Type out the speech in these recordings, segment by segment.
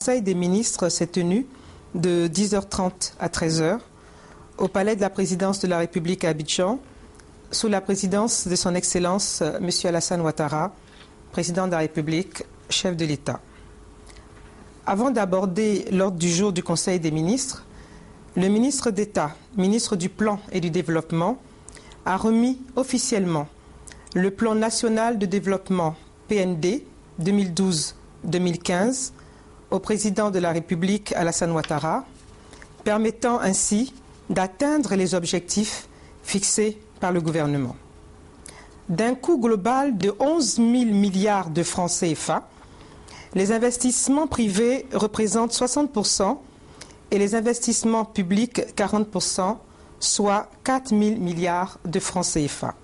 Conseil des ministres s'est tenu de 10h30 à 13h au Palais de la Présidence de la République à Abidjan, sous la présidence de son Excellence M. Alassane Ouattara, Président de la République, chef de l'État. Avant d'aborder l'ordre du jour du Conseil des ministres, le ministre d'État, ministre du Plan et du Développement, a remis officiellement le Plan national de développement PND 2012-2015 au Président de la République Alassane Ouattara, permettant ainsi d'atteindre les objectifs fixés par le gouvernement. D'un coût global de 11 000 milliards de francs CFA, les investissements privés représentent 60% et les investissements publics 40%, soit 4 000 milliards de francs CFA.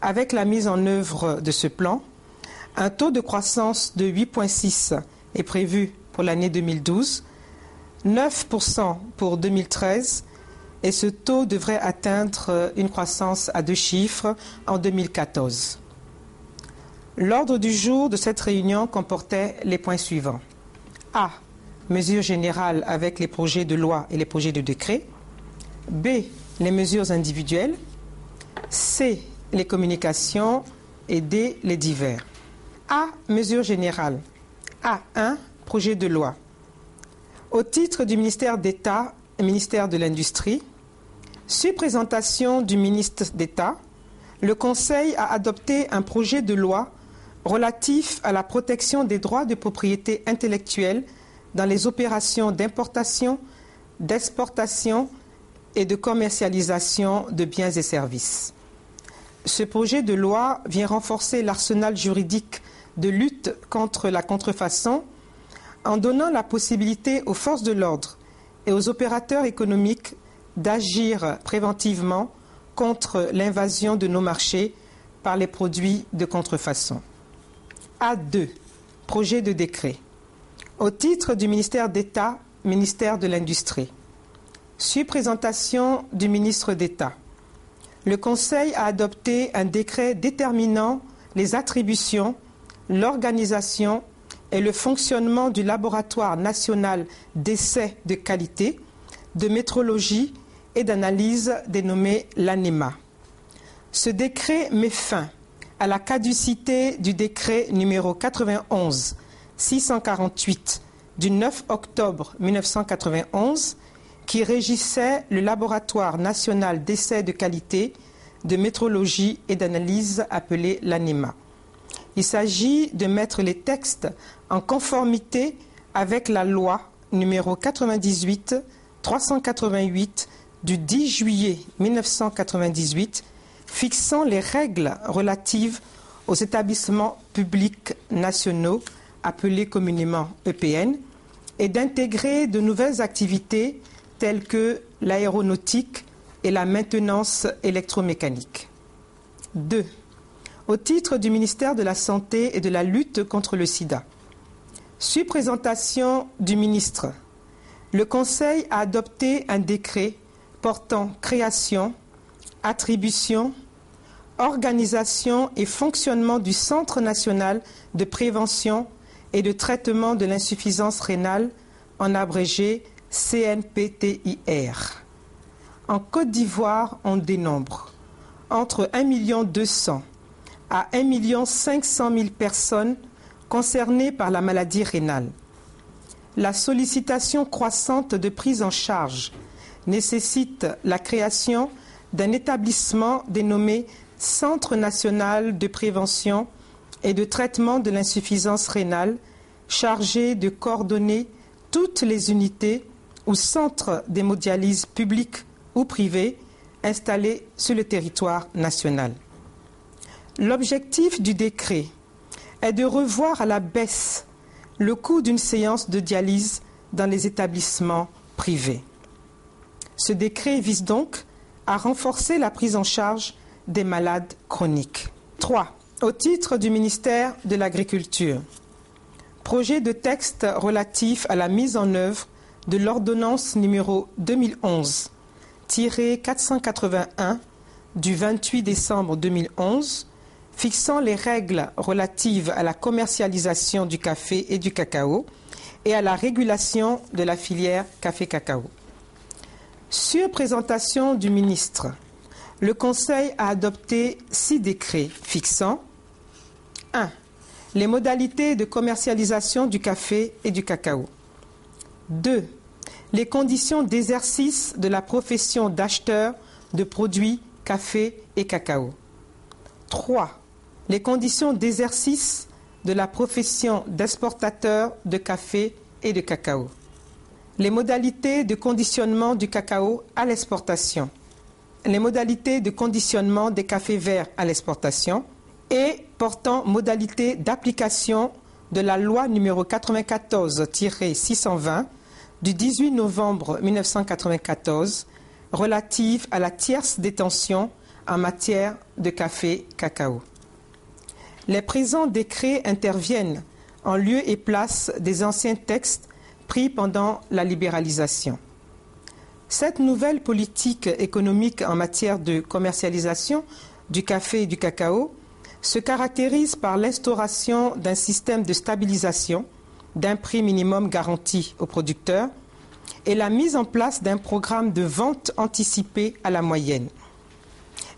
Avec la mise en œuvre de ce plan, un taux de croissance de 8,6 est prévu pour l'année 2012, 9% pour 2013 et ce taux devrait atteindre une croissance à 2 chiffres en 2014. L'ordre du jour de cette réunion comportait les points suivants. A. Mesures générales avec les projets de loi et les projets de décret. B. Les mesures individuelles. C. Les communications. Et D. Les divers. A. Mesures générales. A1. Projet de loi. Au titre du ministère d'État et ministère de l'Industrie, sur présentation du ministre d'État, le Conseil a adopté un projet de loi relatif à la protection des droits de propriété intellectuelle dans les opérations d'importation, d'exportation et de commercialisation de biens et services. Ce projet de loi vient renforcer l'arsenal juridique de lutte contre la contrefaçon en donnant la possibilité aux forces de l'ordre et aux opérateurs économiques d'agir préventivement contre l'invasion de nos marchés par les produits de contrefaçon. A2. Projet de décret. Au titre du ministère d'État, ministère de l'Industrie. Sur présentation du ministre d'État, le Conseil a adopté un décret déterminant les attributions, l'organisation et le fonctionnement du laboratoire national d'essais de qualité, de métrologie et d'analyse dénommé l'ANEMA. Ce décret met fin à la caducité du décret numéro 91-648 du 9 octobre 1991 qui régissait le laboratoire national d'essais de qualité, de métrologie et d'analyse appelé l'ANEMA. Il s'agit de mettre les textes en conformité avec la loi numéro 98-388 du 10 juillet 1998 fixant les règles relatives aux établissements publics nationaux appelés communément EPN et d'intégrer de nouvelles activités telles que l'aéronautique et la maintenance électromécanique. 2. Au titre du ministère de la Santé et de la lutte contre le sida. Sur présentation du ministre, le Conseil a adopté un décret portant création, attribution, organisation et fonctionnement du Centre national de prévention et de traitement de l'insuffisance rénale, en abrégé CNPTIR. En Côte d'Ivoire, on dénombre entre 1 200 000 à 1 500 000 personnes concernées par la maladie rénale. La sollicitation croissante de prise en charge nécessite la création d'un établissement dénommé Centre national de prévention et de traitement de l'insuffisance rénale, chargé de coordonner toutes les unités ou centres d'hémodialyse publics ou privés installés sur le territoire national. L'objectif du décret est de revoir à la baisse le coût d'une séance de dialyse dans les établissements privés. Ce décret vise donc à renforcer la prise en charge des malades chroniques. 3. Au titre du ministère de l'Agriculture, projet de texte relatif à la mise en œuvre de l'ordonnance numéro 2011-481 du 28 décembre 2011 fixant les règles relatives à la commercialisation du café et du cacao et à la régulation de la filière café-cacao. Sur présentation du ministre, le Conseil a adopté 6 décrets fixant 1. Les modalités de commercialisation du café et du cacao. 2. Les conditions d'exercice de la profession d'acheteur de produits café et cacao. 3. Les conditions d'exercice de la profession d'exportateur de café et de cacao. Les modalités de conditionnement du cacao à l'exportation. Les modalités de conditionnement des cafés verts à l'exportation et portant modalité d'application de la loi numéro 94-620 du 18 novembre 1994 relative à la tierce détention en matière de café-cacao. Les présents décrets interviennent en lieu et place des anciens textes pris pendant la libéralisation. Cette nouvelle politique économique en matière de commercialisation du café et du cacao se caractérise par l'instauration d'un système de stabilisation d'un prix minimum garanti aux producteurs et la mise en place d'un programme de vente anticipée à la moyenne.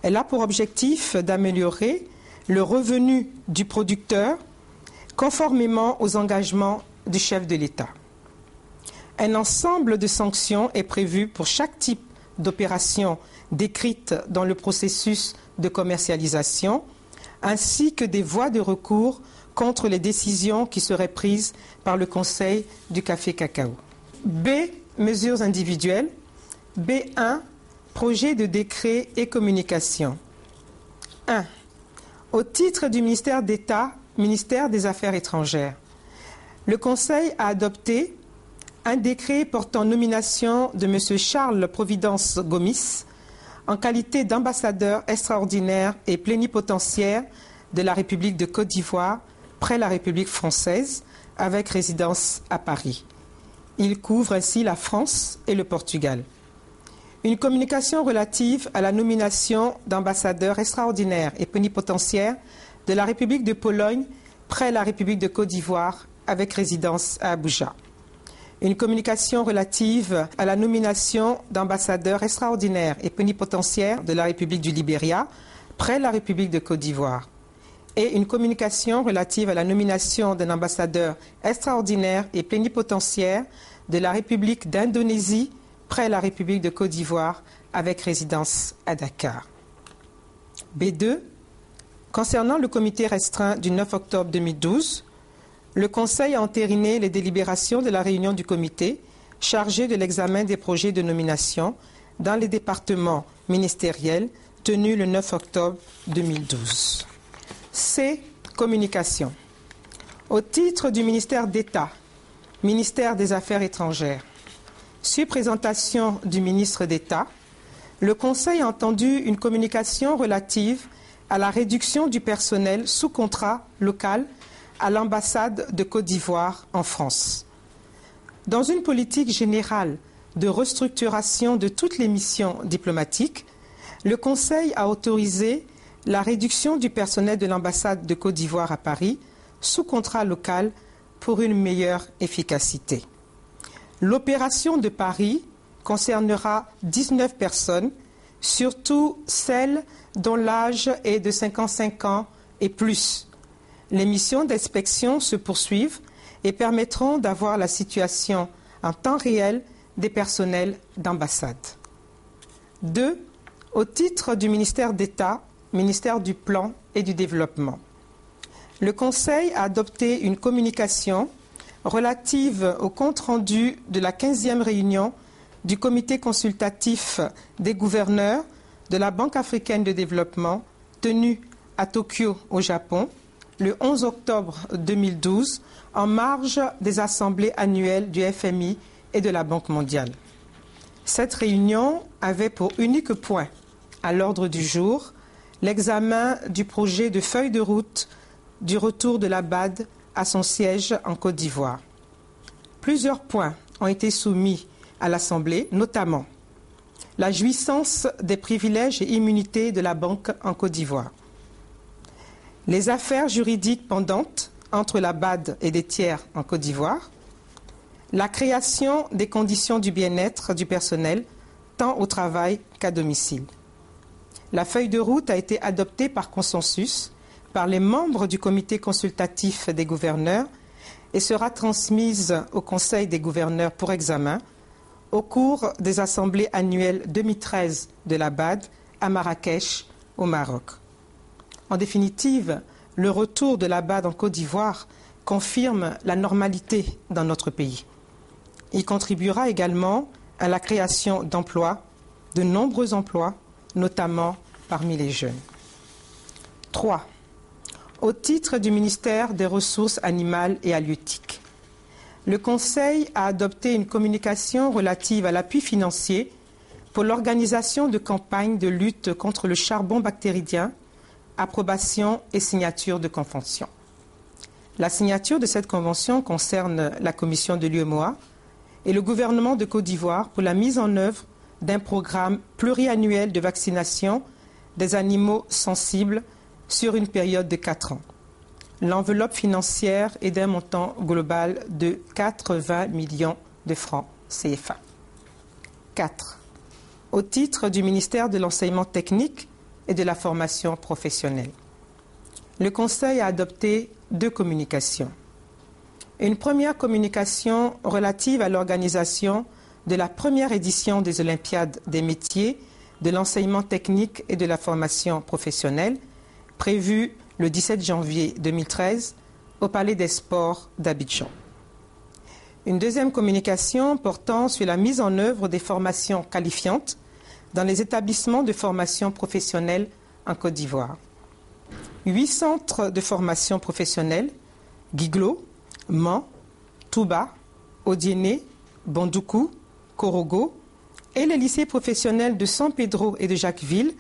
Elle a pour objectif d'améliorer le revenu du producteur conformément aux engagements du chef de l'État. Un ensemble de sanctions est prévu pour chaque type d'opération décrite dans le processus de commercialisation, ainsi que des voies de recours contre les décisions qui seraient prises par le Conseil du café-cacao. B. Mesures individuelles. B1. Projet de décret et communication. 1. Au titre du ministère d'État, ministère des Affaires étrangères, le Conseil a adopté un décret portant nomination de M. Charles Providence Gomis en qualité d'ambassadeur extraordinaire et plénipotentiaire de la République de Côte d'Ivoire près la République française, avec résidence à Paris. Il couvre ainsi la France et le Portugal. Une communication relative à la nomination d'ambassadeur extraordinaire et plénipotentiaire de la République de Pologne près la République de Côte d'Ivoire, avec résidence à Abuja. Une communication relative à la nomination d'ambassadeur extraordinaire et plénipotentiaire de la République du Libéria près la République de Côte d'Ivoire. Et une communication relative à la nomination d'un ambassadeur extraordinaire et plénipotentiaire de la République d'Indonésie près la République de Côte d'Ivoire avec résidence à Dakar. B2. Concernant le comité restreint du 9 octobre 2012, le Conseil a entériné les délibérations de la réunion du comité chargée de l'examen des projets de nomination dans les départements ministériels tenus le 9 octobre 2012. C. Communication. Au titre du ministère d'État, ministère des Affaires étrangères, sur présentation du ministre d'État, le Conseil a entendu une communication relative à la réduction du personnel sous contrat local à l'ambassade de Côte d'Ivoire en France. Dans une politique générale de restructuration de toutes les missions diplomatiques, le Conseil a autorisé la réduction du personnel de l'ambassade de Côte d'Ivoire à Paris sous contrat local pour une meilleure efficacité. L'opération de Paris concernera 19 personnes, surtout celles dont l'âge est de 55 ans et plus. Les missions d'inspection se poursuivent et permettront d'avoir la situation en temps réel des personnels d'ambassade. 2. Au titre du ministère d'État, ministère du Plan et du Développement, le Conseil a adopté une communication relative au compte-rendu de la 15e réunion du comité consultatif des gouverneurs de la Banque africaine de développement tenue à Tokyo au Japon le 11 octobre 2012 en marge des assemblées annuelles du FMI et de la Banque mondiale. Cette réunion avait pour unique point à l'ordre du jour l'examen du projet de feuille de route du retour de la BAD à son siège en Côte d'Ivoire. Plusieurs points ont été soumis à l'Assemblée, notamment la jouissance des privilèges et immunités de la Banque en Côte d'Ivoire, les affaires juridiques pendantes entre la BAD et des tiers en Côte d'Ivoire, la création des conditions du bien-être du personnel, tant au travail qu'à domicile. La feuille de route a été adoptée par consensus par les membres du comité consultatif des gouverneurs et sera transmise au Conseil des gouverneurs pour examen au cours des assemblées annuelles 2013 de la BAD à Marrakech, au Maroc. En définitive, le retour de la BAD en Côte d'Ivoire confirme la normalité dans notre pays. Il contribuera également à la création d'emplois, de nombreux emplois, notamment parmi les jeunes. 3. Au titre du ministère des Ressources animales et halieutiques, le Conseil a adopté une communication relative à l'appui financier pour l'organisation de campagnes de lutte contre le charbon bactéridien, approbation et signature de convention. La signature de cette convention concerne la commission de l'UEMOA et le gouvernement de Côte d'Ivoire pour la mise en œuvre d'un programme pluriannuel de vaccination des animaux sensibles sur une période de 4 ans. L'enveloppe financière est d'un montant global de 80 millions de francs CFA. 4. Au titre du ministère de l'Enseignement technique et de la formation professionnelle, le Conseil a adopté 2 communications. Une première communication relative à l'organisation de la première édition des Olympiades des métiers, de l'enseignement technique et de la formation professionnelle, prévue le 17 janvier 2013 au Palais des Sports d'Abidjan. Une deuxième communication portant sur la mise en œuvre des formations qualifiantes dans les établissements de formation professionnelle en Côte d'Ivoire. 8 centres de formation professionnelle, Guiglo, Mans, Touba, Odiéné, Bondoukou, Korogo et les lycées professionnels de San Pedro et de Jacquesville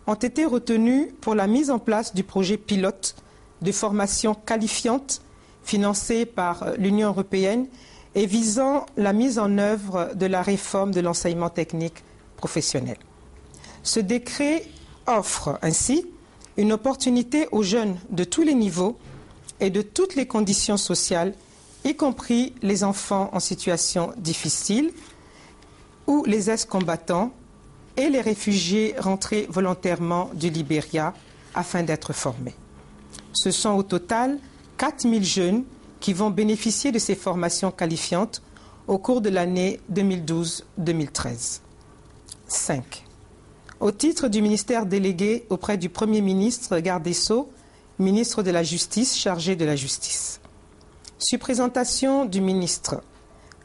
ont été retenus pour la mise en place du projet pilote de formation qualifiante financé par l'Union européenne et visant la mise en œuvre de la réforme de l'enseignement technique professionnel. Ce décret offre ainsi une opportunité aux jeunes de tous les niveaux et de toutes les conditions sociales, y compris les enfants en situation difficile ou les ex-combattants et les réfugiés rentrés volontairement du Libéria afin d'être formés. Ce sont au total 4000 jeunes qui vont bénéficier de ces formations qualifiantes au cours de l'année 2012-2013. 5. Au titre du ministère délégué auprès du Premier ministre, garde des Sceaux, ministre de la Justice, chargé de la justice. Sur présentation du ministre,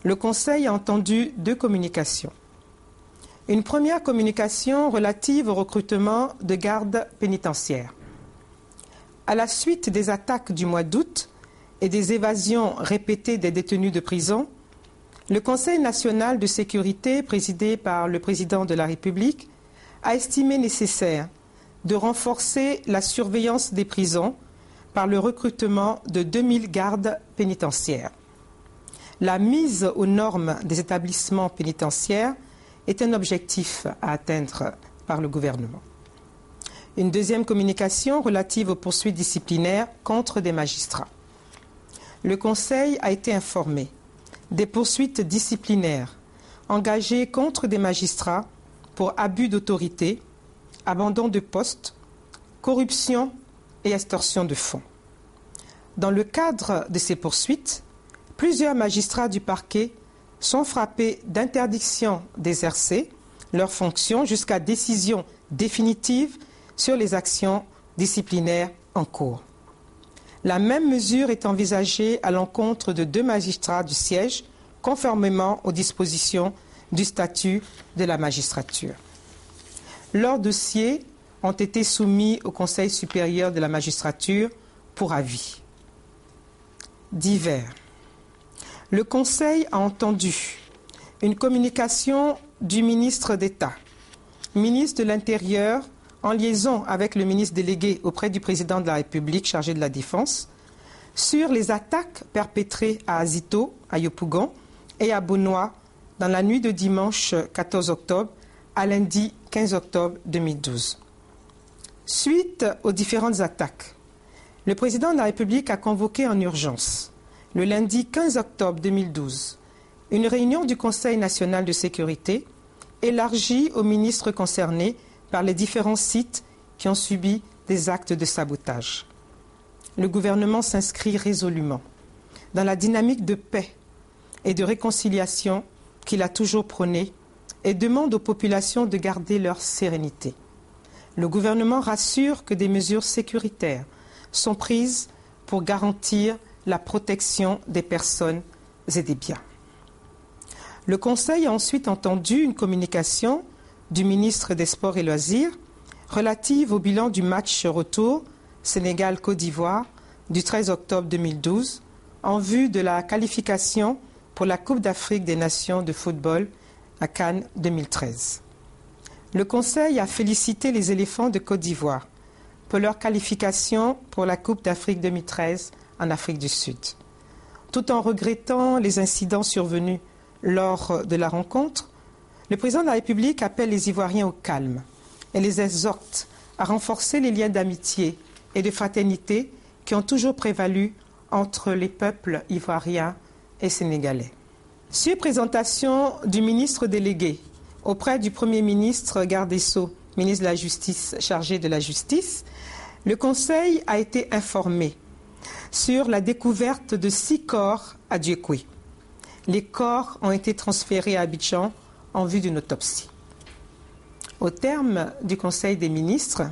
le Conseil a entendu 2 communications. Une première communication relative au recrutement de gardes pénitentiaires. À la suite des attaques du mois d'août et des évasions répétées des détenus de prison, le Conseil national de sécurité, présidé par le président de la République, a estimé nécessaire de renforcer la surveillance des prisons par le recrutement de 2000 gardes pénitentiaires. La mise aux normes des établissements pénitentiaires est un objectif à atteindre par le gouvernement. Une deuxième communication relative aux poursuites disciplinaires contre des magistrats. Le Conseil a été informé des poursuites disciplinaires engagées contre des magistrats pour abus d'autorité, abandon de poste, corruption et extorsion de fonds. Dans le cadre de ces poursuites, plusieurs magistrats du parquet sont frappés d'interdiction d'exercer leurs fonctions jusqu'à décision définitive sur les actions disciplinaires en cours. La même mesure est envisagée à l'encontre de 2 magistrats du siège, conformément aux dispositions du statut de la magistrature. Leurs dossiers ont été soumis au Conseil supérieur de la magistrature pour avis. Divers. Le Conseil a entendu une communication du ministre d'État, ministre de l'Intérieur, en liaison avec le ministre délégué auprès du président de la République chargé de la Défense, sur les attaques perpétrées à Azito, à Yopougon et à Bonois dans la nuit de dimanche 14 octobre à lundi 15 octobre 2012. Suite aux différentes attaques, le président de la République a convoqué en urgence, le lundi 15 octobre 2012, une réunion du Conseil national de sécurité élargie aux ministres concernés par les différents sites qui ont subi des actes de sabotage. Le gouvernement s'inscrit résolument dans la dynamique de paix et de réconciliation qu'il a toujours prônée et demande aux populations de garder leur sérénité. Le gouvernement rassure que des mesures sécuritaires sont prises pour garantir la protection des personnes et des biens. Le Conseil a ensuite entendu une communication du ministre des Sports et Loisirs relative au bilan du match retour Sénégal-Côte d'Ivoire du 13 octobre 2012 en vue de la qualification pour la Coupe d'Afrique des Nations de football à Cannes 2013. Le Conseil a félicité les éléphants de Côte d'Ivoire pour leur qualification pour la Coupe d'Afrique 2013 en Afrique du Sud. Tout en regrettant les incidents survenus lors de la rencontre, le président de la République appelle les Ivoiriens au calme et les exhorte à renforcer les liens d'amitié et de fraternité qui ont toujours prévalu entre les peuples ivoiriens et sénégalais. Sur présentation du ministre délégué auprès du Premier ministre garde des Sceaux, ministre de la Justice chargé de la Justice, le Conseil a été informé sur la découverte de 6 corps à Dieukoué. Les corps ont été transférés à Abidjan en vue d'une autopsie. Au terme du Conseil des ministres,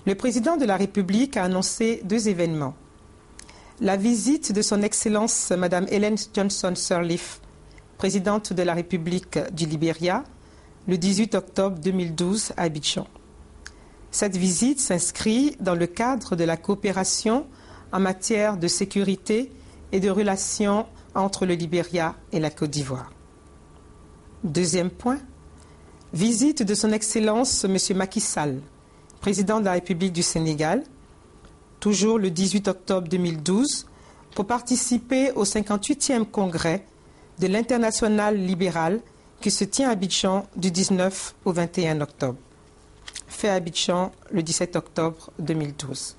le président de la République a annoncé 2 événements. La visite de son Excellence Mme Ellen Johnson Sirleaf, présidente de la République du Libéria, le 18 octobre 2012 à Abidjan. Cette visite s'inscrit dans le cadre de la coopération en matière de sécurité et de relations entre le Libéria et la Côte d'Ivoire. Deuxième point, visite de son Excellence M. Macky Sall, président de la République du Sénégal, toujours le 18 octobre 2012, pour participer au 58e congrès de l'Internationale libérale qui se tient à Abidjan du 19 au 21 octobre. Fait à Abidjan le 17 octobre 2012.